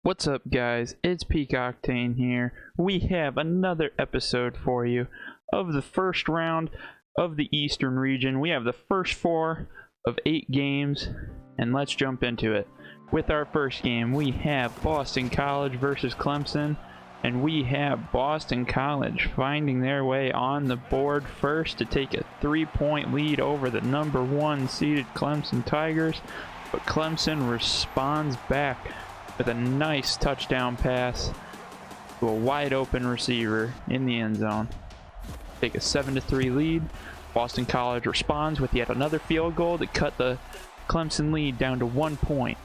What's up, guys? It's Peak Octane here. We have another episode for you of the first round of the Eastern region. We have the first 4 of 8 games, and let's jump into it. With our first game, we have Boston College versus Clemson, and we have Boston College finding their way on the board first to take a 3-point lead over the number 1 seeded Clemson Tigers, but Clemson responds back with a nice touchdown pass to a wide open receiver in the end zone. Take a 7-3 lead. Boston College responds with yet another field goal to cut the Clemson lead down to 1 point.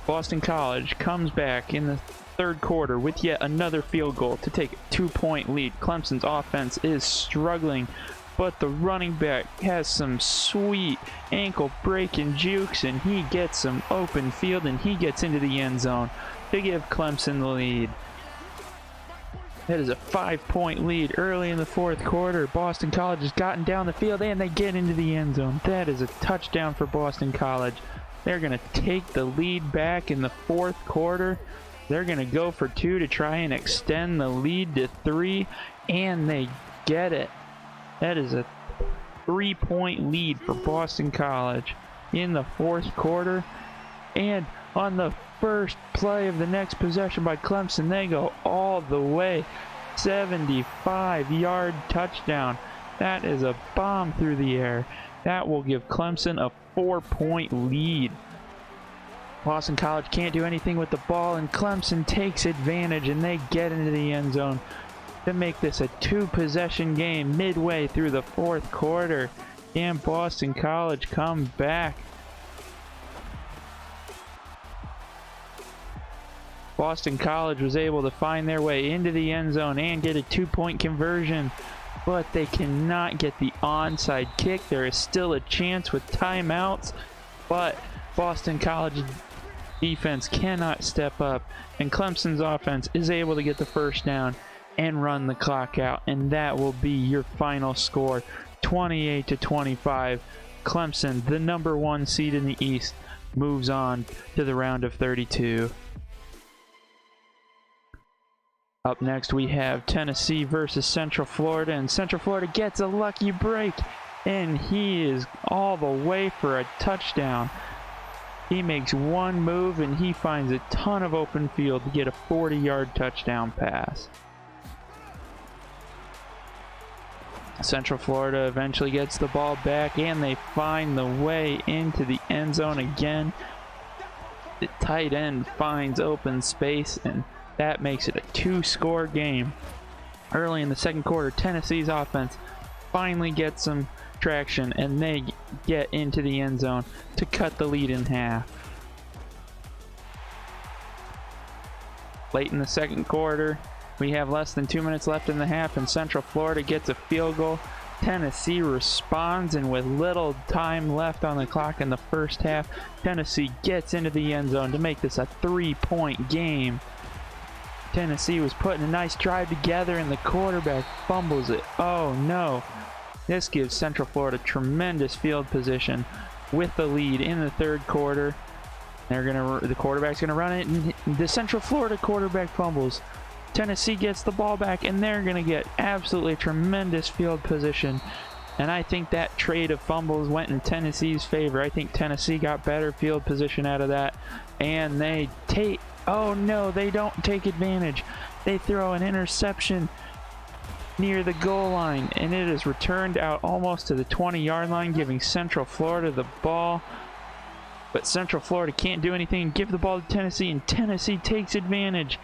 Boston College comes back in the third quarter with yet another field goal to take a 2-point lead. Clemson's offense is struggling, but the running back has some sweet ankle breaking jukes, and he gets some open field, and he gets into the end zone to give Clemson the lead. That is a 5-point lead early in the fourth quarter. Boston College has gotten down the field, and they get into the end zone. That is a touchdown for Boston College. They're going to take the lead back in the fourth quarter. They're going to go for 2 to try and extend the lead to 3, and they get it. That is a 3-point lead for Boston College in the fourth quarter. And on the first play of the next possession by Clemson, they go all the way. 75-yard touchdown. That is a bomb through the air. That will give Clemson a 4-point lead. Boston College can't do anything with the ball, and Clemson takes advantage, and they get into the end zone to make this a 2-possession game midway through the fourth quarter. And Boston College come back. Boston College was able to find their way into the end zone and get a 2-point conversion, but they cannot get the onside kick. There is still a chance with timeouts, but Boston College defense cannot step up, and Clemson's offense is able to get the first down and run the clock out, and that will be your final score, 28-25. Clemson, the number 1 seed in the East, moves on to the round of 32. Up next, we have Tennessee versus Central Florida, and Central Florida gets a lucky break, and he is all the way for a touchdown. He makes one move, and he finds a ton of open field to get a 40-yard touchdown pass. Central Florida eventually gets the ball back, and they find the way into the end zone again. The tight end finds open space, and that makes it a 2-score game. Early in the second quarter, Tennessee's offense finally gets some traction, and they get into the end zone to cut the lead in half. Late in the second quarter, we have less than 2 minutes left in the half, and Central Florida gets a field goal. Tennessee responds, and with little time left on the clock in the first half, Tennessee gets into the end zone to make this a 3-point game. Tennessee was putting a nice drive together, and the quarterback fumbles it. Oh no. This gives Central Florida tremendous field position with the lead in the third quarter. The quarterback's gonna run it, and the Central Florida quarterback fumbles. Tennessee gets the ball back, and they're going to get absolutely tremendous field position. And I think that trade of fumbles went in Tennessee's favor. I think Tennessee got better field position out of that. And they take... Oh no, they don't take advantage. They throw an interception near the goal line, and it is returned out almost to the 20-yard line, giving Central Florida the ball. But Central Florida can't do anything and give the ball to Tennessee, and Tennessee takes advantage.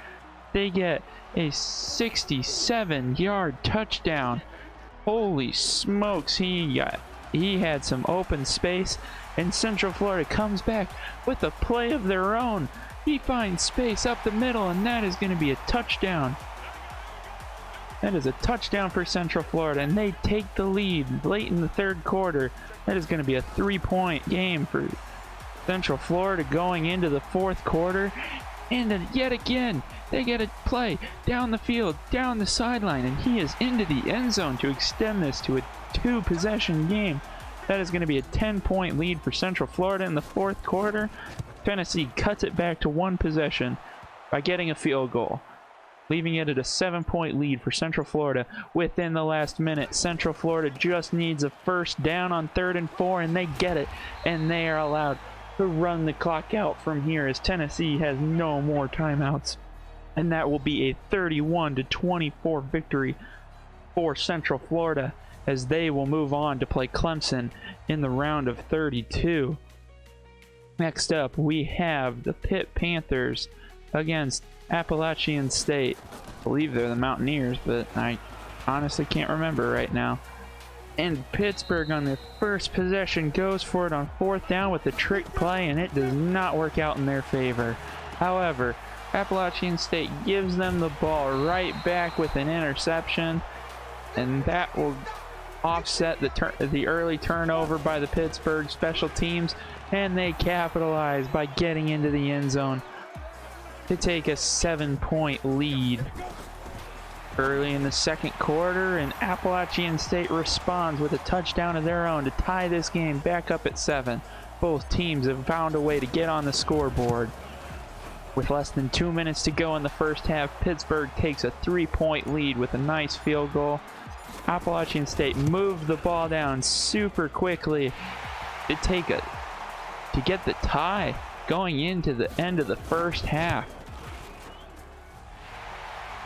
They get a 67-yard touchdown. Holy smokes, he had some open space, and Central Florida comes back with a play of their own. He finds space up the middle, and that is going to be a touchdown. That is a touchdown for Central Florida, and they take the lead late in the third quarter. That is going to be a 3-point game for Central Florida going into the fourth quarter. And then yet again, they get a play down the field, down the sideline, and he is into the end zone to extend this to a 2-possession game. That is going to be a 10-point lead for Central Florida in the fourth quarter. Tennessee cuts it back to one possession by getting a field goal, leaving it at a 7-point lead for Central Florida within the last minute. Central Florida just needs a first down on 3rd and 4, and they get it, and they are allowed to run the clock out from here as Tennessee has no more timeouts. And that will be a 31-24 victory for Central Florida as they will move on to play Clemson in the round of 32. Next up, we have the Pitt Panthers against Appalachian State. I believe they're the Mountaineers, but I honestly can't remember right now. And Pittsburgh on their first possession goes for it on 4th down with a trick play, and it does not work out in their favor. However, Appalachian State gives them the ball right back with an interception, and that will offset the early turnover by the Pittsburgh special teams, and they capitalize by getting into the end zone to take a 7-point lead. Early in the second quarter, and Appalachian State responds with a touchdown of their own to tie this game back up at 7. Both teams have found a way to get on the scoreboard. With less than 2 minutes to go in the first half, Pittsburgh takes a 3-point lead with a nice field goal. Appalachian State moved the ball down super quickly to get the tie going into the end of the first half.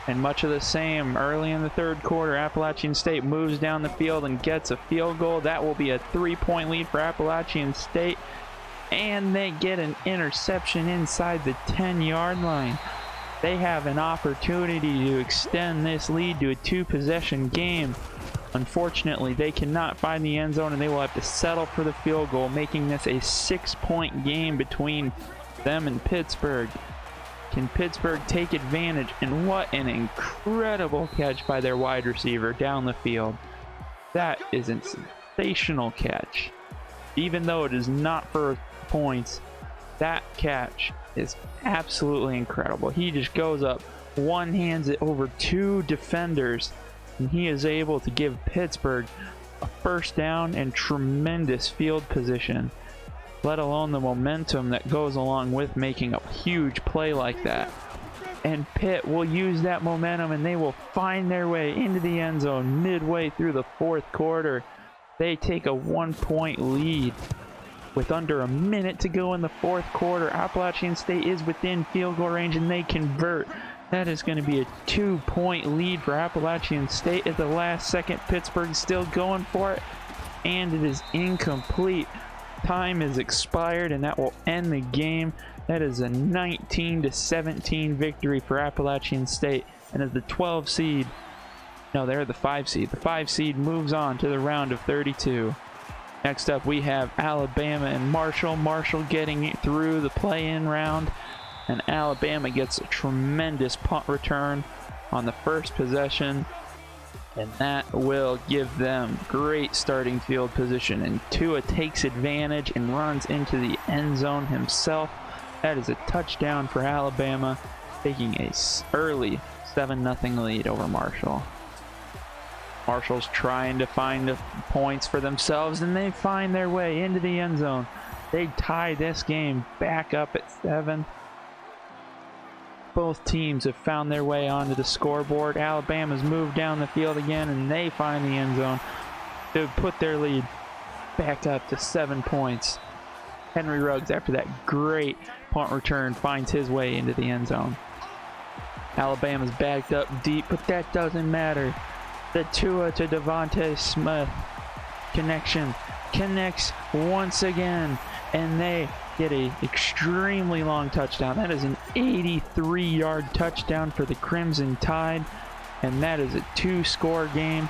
And much of the same early in the third quarter, Appalachian State moves down the field and gets a field goal. That will be a 3-point lead for Appalachian State. And they get an interception inside the 10-yard line. They have an opportunity to extend this lead to a 2-possession game. Unfortunately, they cannot find the end zone, and they will have to settle for the field goal, making this a 6-point game between them and Pittsburgh. Can Pittsburgh take advantage? And what an incredible catch by their wide receiver down the field. That is a sensational catch. Even though it is not for points, that catch is absolutely incredible. He just goes up, one-hands it over 2 defenders, and he is able to give Pittsburgh a first down and tremendous field position, let alone the momentum that goes along with making a huge play like that. And Pitt will use that momentum, and they will find their way into the end zone midway through the fourth quarter. They take a 1-point lead. With under a minute to go in the fourth quarter, Appalachian State is within field goal range, and they convert. That is going to be a 2-point lead for Appalachian State. At the last second, Pittsburgh's still going for it, and it is incomplete. Time is expired, and that will end the game. That is a 19-17 victory for Appalachian State, and as the 12 seed, no, they're the 5 seed. The 5 seed moves on to the round of 32. Next up, we have Alabama and Marshall. Marshall getting through the play-in round, and Alabama gets a tremendous punt return on the first possession, and that will give them great starting field position. And Tua takes advantage and runs into the end zone himself. That is a touchdown for Alabama, taking a early 7-0 lead over Marshall. Marshall's trying to find the points for themselves, and they find their way into the end zone. They tie this game back up at 7. Both teams have found their way onto the scoreboard. Alabama's moved down the field again, and they find the end zone to put their lead back up to 7 points. Henry Ruggs, after that great punt return, finds his way into the end zone. Alabama's backed up deep, but that doesn't matter. The Tua to Devontae Smith connection connects once again, and they get an extremely long touchdown. That is an 83-yard touchdown for the Crimson Tide, and that is a 2-score game.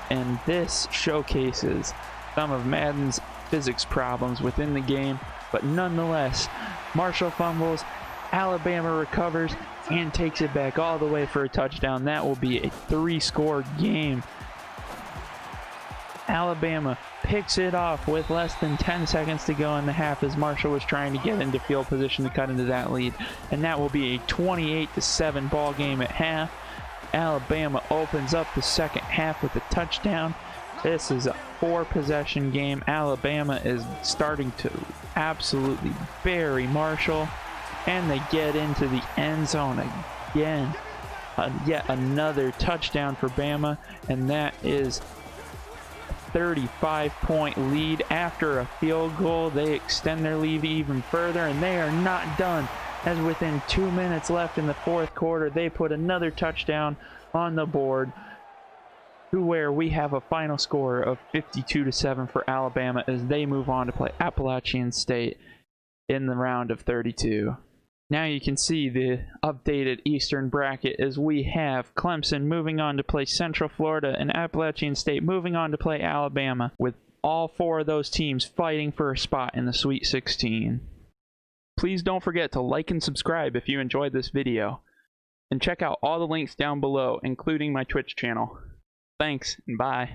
And this showcases some of Madden's physics problems within the game, but nonetheless, Marshall fumbles, Alabama recovers, and takes it back all the way for a touchdown. That will be a 3-score game. Alabama picks it off with less than 10 seconds to go in the half as Marshall was trying to get into field position to cut into that lead. And that will be a 28-7 ball game at half. Alabama opens up the second half with a touchdown, This is a 4-possession game. Alabama is starting to absolutely bury Marshall, and they get into the end zone again. Yet another touchdown for Bama, and that is a 35-point lead. After a field goal, they extend their lead even further, and they are not done, as within 2 minutes left in the fourth quarter, they put another touchdown on the board, to where we have a final score of 52-7 for Alabama as they move on to play Appalachian State in the round of 32. Now you can see the updated Eastern bracket as we have Clemson moving on to play Central Florida and Appalachian State moving on to play Alabama, with all 4 of those teams fighting for a spot in the Sweet 16. Please don't forget to like and subscribe if you enjoyed this video, and check out all the links down below, including my Twitch channel. Thanks, and bye.